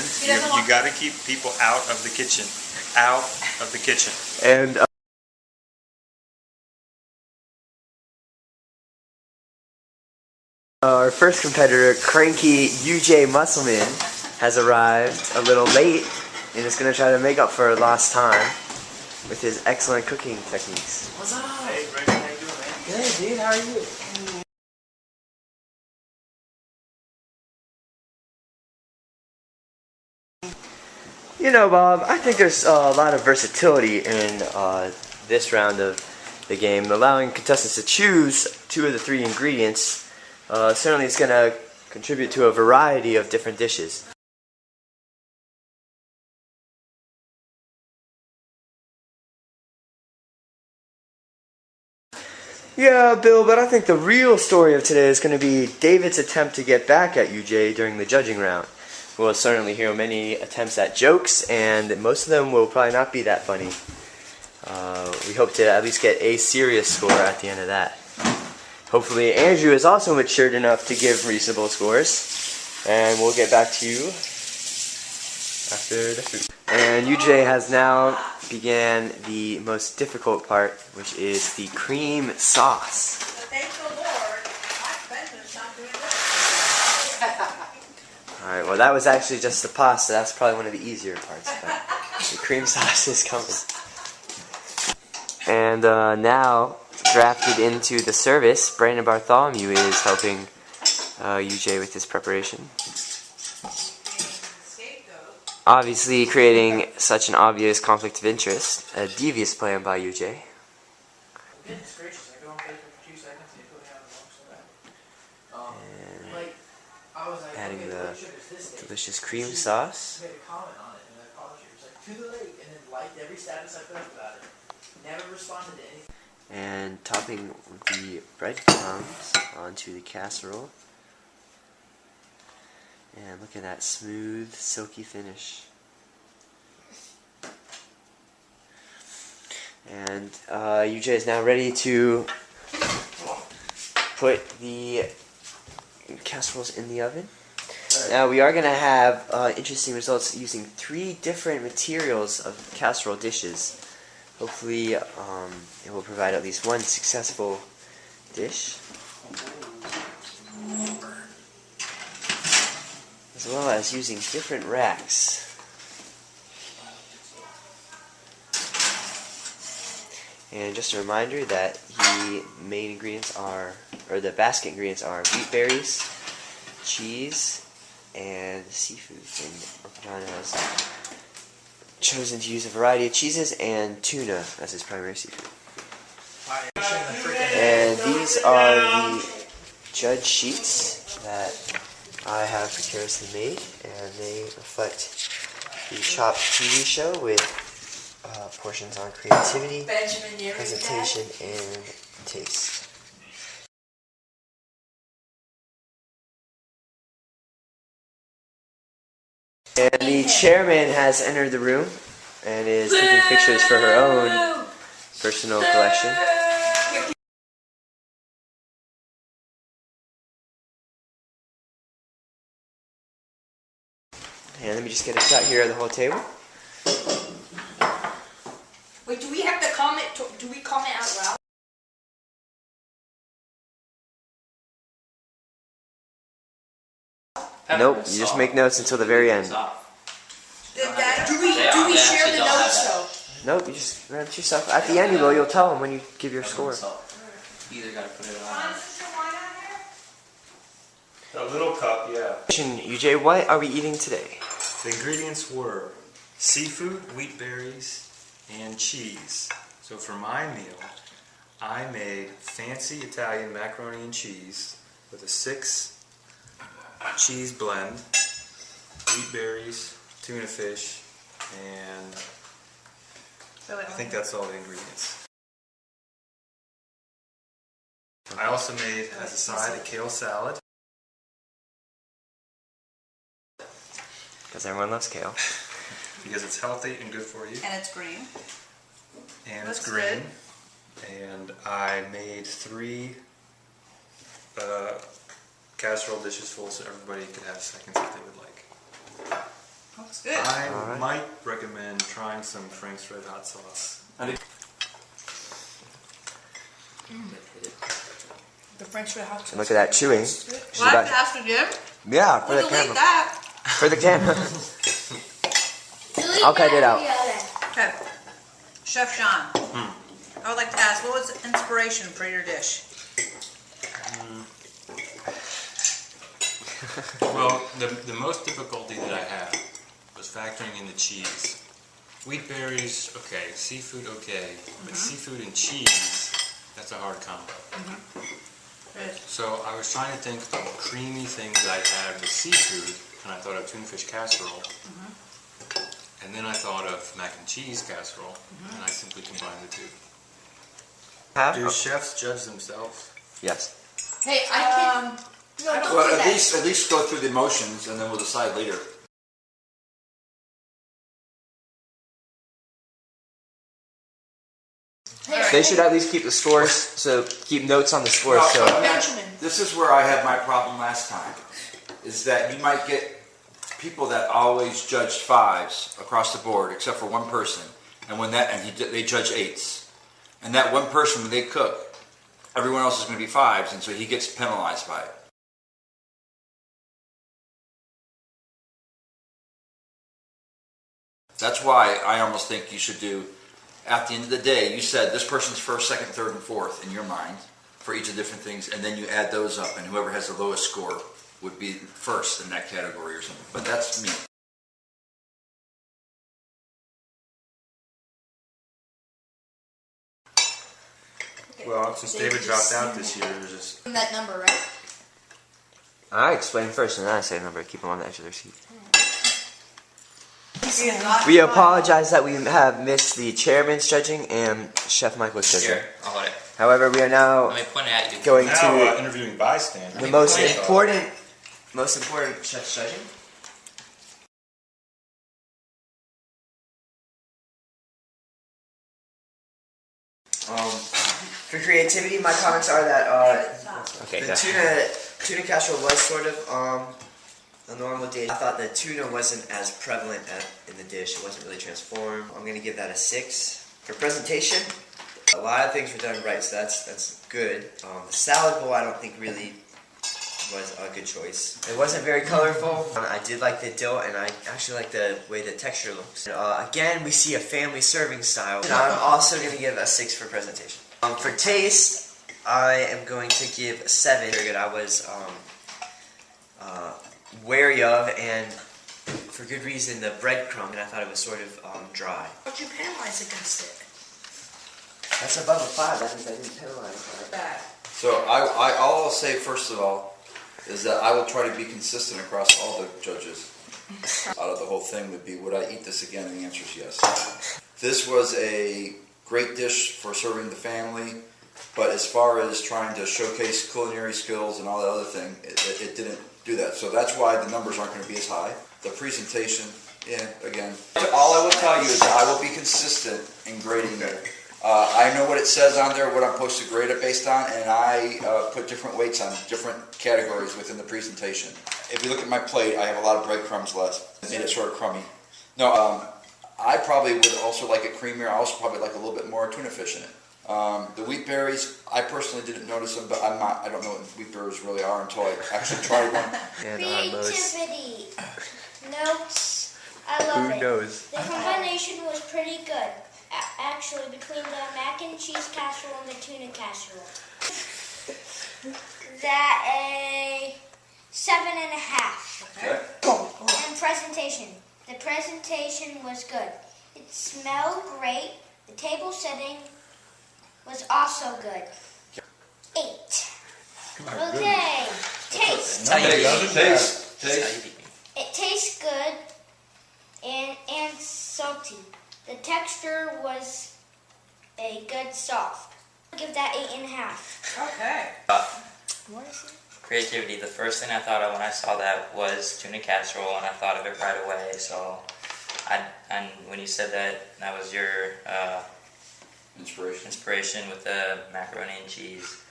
children. You got to keep people out of the kitchen. Out of the kitchen. And our first competitor, cranky UJ Musselman, has arrived a little late and is going to try to make up for lost time with his excellent cooking techniques. What's up? Hey, Brandon, how you doing, man? Good, dude. How are you? You know, Bob, I think there's a lot of versatility in this round of the game. Allowing contestants to choose 2 of the 3 ingredients certainly is going to contribute to a variety of different dishes. Yeah, Bill, but I think the real story of today is going to be David's attempt to get back at UJ during the judging round. We'll certainly hear many attempts at jokes, and most of them will probably not be that funny. We hope to at least get a serious score at the end of that. Hopefully Andrew is also matured enough to give reasonable scores, and we'll get back to you after the food. And UJ has now began the most difficult part, which is the cream sauce. Thank the Lord, my husband's not doing this. Alright, well that was actually just the pasta. That's probably one of the easier parts. But the cream sauce is coming. And now, drafted into the service, Brandon Bartholomew is helping UJ with his preparation. Obviously creating such an obvious conflict of interest, a devious plan by UJ. Goodness gracious, I go on paper for 2 seconds and you put me out of the wrong so bad. Adding the delicious cream sauce. I made a comment on it and I called you. It was like, to the lake, and then liked every status I put up about it. Never responded to anything. And topping the breadcrumbs onto the casserole. And look at that smooth, silky finish. And UJ is now ready to put the casseroles in the oven. Now we are going to have interesting results using 3 different materials of casserole dishes. Hopefully it will provide at least one successful dish, as well as using different racks. And just a reminder that the main ingredients are, or the basket ingredients are wheat berries, cheese, and seafood. And Orpajana has chosen to use a variety of cheeses and tuna as his primary seafood. And these are the judge sheets that I have precariously made, and they reflect the Chopped TV show with portions on creativity, presentation, and taste. And the chairman has entered the room and is taking pictures for her own personal collection. And let me just get a shot here of the whole table. Wait, do we have to comment? Do we comment out loud? Nope, you just make notes until the very end. Do we share the notes though? Nope, you just grab it yourself. At the end, you'll tell them when you give your score. You either gotta put it on. A little cup, yeah. UJ, what are we eating today? The ingredients were seafood, wheat berries, and cheese. So for my meal, I made fancy Italian macaroni and cheese with a 6 cheese blend, wheat berries, tuna fish, and I think that's all the ingredients. I also made, as a side, a kale salad. Because everyone loves kale. Because it's healthy and good for you. And it's green. And Looks it's green. good. And I made 3 casserole dishes full so everybody could have seconds if they would like. Looks good. I Alright. might recommend trying some Frank's Red Hot Sauce. The French Red Hot sauce. Look at that chewing. She's What? about- Pass again? Yeah, for We'll the delete camera. that. For the camera. Delete I'll cut it that out. video then. Okay. Chef Sean, I would like to ask, what was the inspiration for your dish? Well, the most difficulty that I had was factoring in the cheese. Wheat berries, okay. Seafood, okay. But seafood and cheese, that's a hard combo. Good. So I was trying to think of creamy things that I had with seafood, and I thought of tuna fish casserole. And then I thought of mac and cheese casserole, and I simply combined the two. Do chefs judge themselves? Yes. Hey, I can. No, don't Well, do at that. least go through the motions, and then we'll decide later. Hey, They should at least keep the scores, so keep notes on the scores. So Benjamin. This is where I had my problem last time, is that you might get people that always judged 5s across the board, except for one person, and they judge 8s, and that one person when they cook, everyone else is going to be 5s, and so he gets penalized by it. That's why I almost think you should do, at the end of the day, you said this person's first, second, third, and fourth in your mind for each of the different things, and then you add those up, and whoever has the lowest score would be first in that category or something. But that's me. Well, since David dropped out this year, there's just That number, right? I explain first, and then I say the number. Keep them on the edge of their seat. He is not We fine. apologize that we have missed the chairman's judging and Chef Michael's judging. Here, I'll hold it. However, we are now Let me point it at you. going now to interviewing bystanders. the most point it. important chef's judging. For creativity, my comments are that Okay, the go. tuna casserole was sort of a normal dish. I thought the tuna wasn't as prevalent in the dish. It wasn't really transformed. I'm gonna give that a 6. For presentation, a lot of things were done right, so that's good. The salad bowl I don't think really was a good choice. It wasn't very colorful. I did like the dill, and I actually like the way the texture looks. Again, we see a family serving style. And I'm also going to give a 6 for presentation. For taste, I am going to give a 7. Very good. I was wary of, and for good reason, the breadcrumb, and I thought it was sort of dry. But you penalize against it. That's above a 5. That means I didn't penalize it. Bad. So all I'll say first of all is that I will try to be consistent across all the judges. Out of the whole thing would be, would I eat this again? And the answer is yes. This was a great dish for serving the family, but as far as trying to showcase culinary skills and all that other thing, it didn't do that. So that's why the numbers aren't going to be as high. The presentation, yeah, again. All I will tell you is that I will be consistent in grading it. I know what it says on there, what I'm supposed to grade it based on, and I put different weights on different categories within the presentation. If you look at my plate, I have a lot of breadcrumbs left. It made it sort of crummy. No, I probably would also like it creamier. I also probably like a little bit more tuna fish in it. The wheat berries, I personally didn't notice them, but I don't know what wheat berries really are until I actually tried one. And our most... Creativity. Notes. I love Who it. knows? The combination was pretty good. Actually, between the mac and cheese casserole and the tuna casserole. That a 7.5. Okay? And presentation. The presentation was good. It smelled great. The table setting was also good. 8. Okay. Taste. Tell you. Taste. It tastes good and salty. The texture was a good soft. I'll give that 8.5. Okay. Creativity. The first thing I thought of when I saw that was tuna casserole, and I thought of it right away. So, and when you said that was your inspiration with the macaroni and cheese.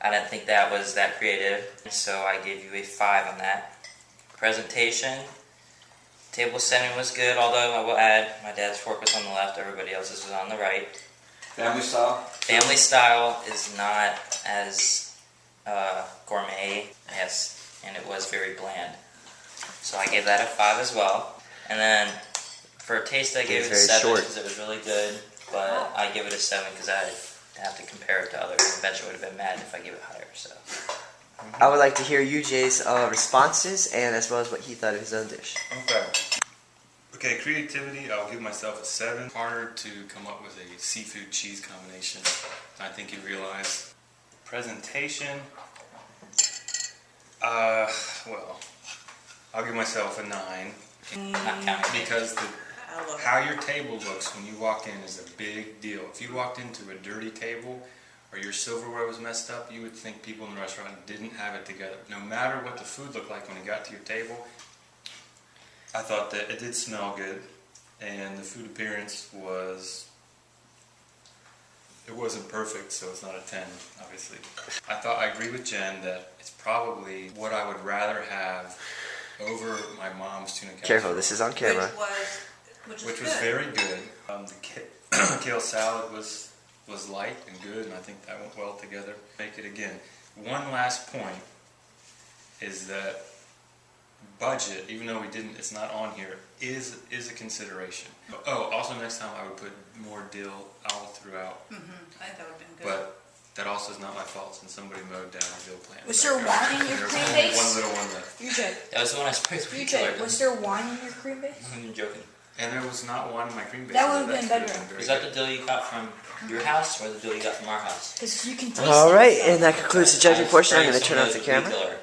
I didn't think that was that creative, so I gave you a 5 on that. Presentation. Table setting was good, although I will add my dad's fork was on the left, everybody else's was on the right. Family style? Family style is not as gourmet, yes, and it was very bland. So I gave that a 5 as well. And then for a taste, I gave it a 7 because it was really good, but I give it a 7 because I have to compare it to others. And eventually would have been mad if I gave it higher. So I would like to hear UJ's responses and as well as what he thought of his own dish. Okay, creativity, I'll give myself a 7. Harder to come up with a seafood cheese combination, I think you realize. Presentation, well, I'll give myself a 9. not counting it. Because how your table looks when you walk in is a big deal. If you walked into a dirty table or your silverware was messed up, you would think people in the restaurant didn't have it together. No matter what the food looked like when it got to your table, I thought that it did smell good, and the food appearance was, it wasn't perfect, so it's not a 10, obviously. I agree with Jen that it's probably what I would rather have over my mom's tuna casserole. Careful, this is on camera. Which was very good. The kale salad was light and good, and I think that went well together. Make it again. One last point is that budget, even though it's not on here, is a consideration. Oh, also next time I would put more dill all throughout. I think that would have been good. But that also is not my fault since somebody mowed down a dill plant. Was there wine in your There was cream only base? one little one left. UJ, That was the one I sprayed with weed killer. was there wine in your cream base? I'm joking. And there was not one in my cream base. That would've been could better. have very Was that good. the dill you got from your house or the dill you got from our house? Because you can taste All it. right, and that concludes the judging portion. I'm going to Sprayed turn off some the of those weed camera. killer.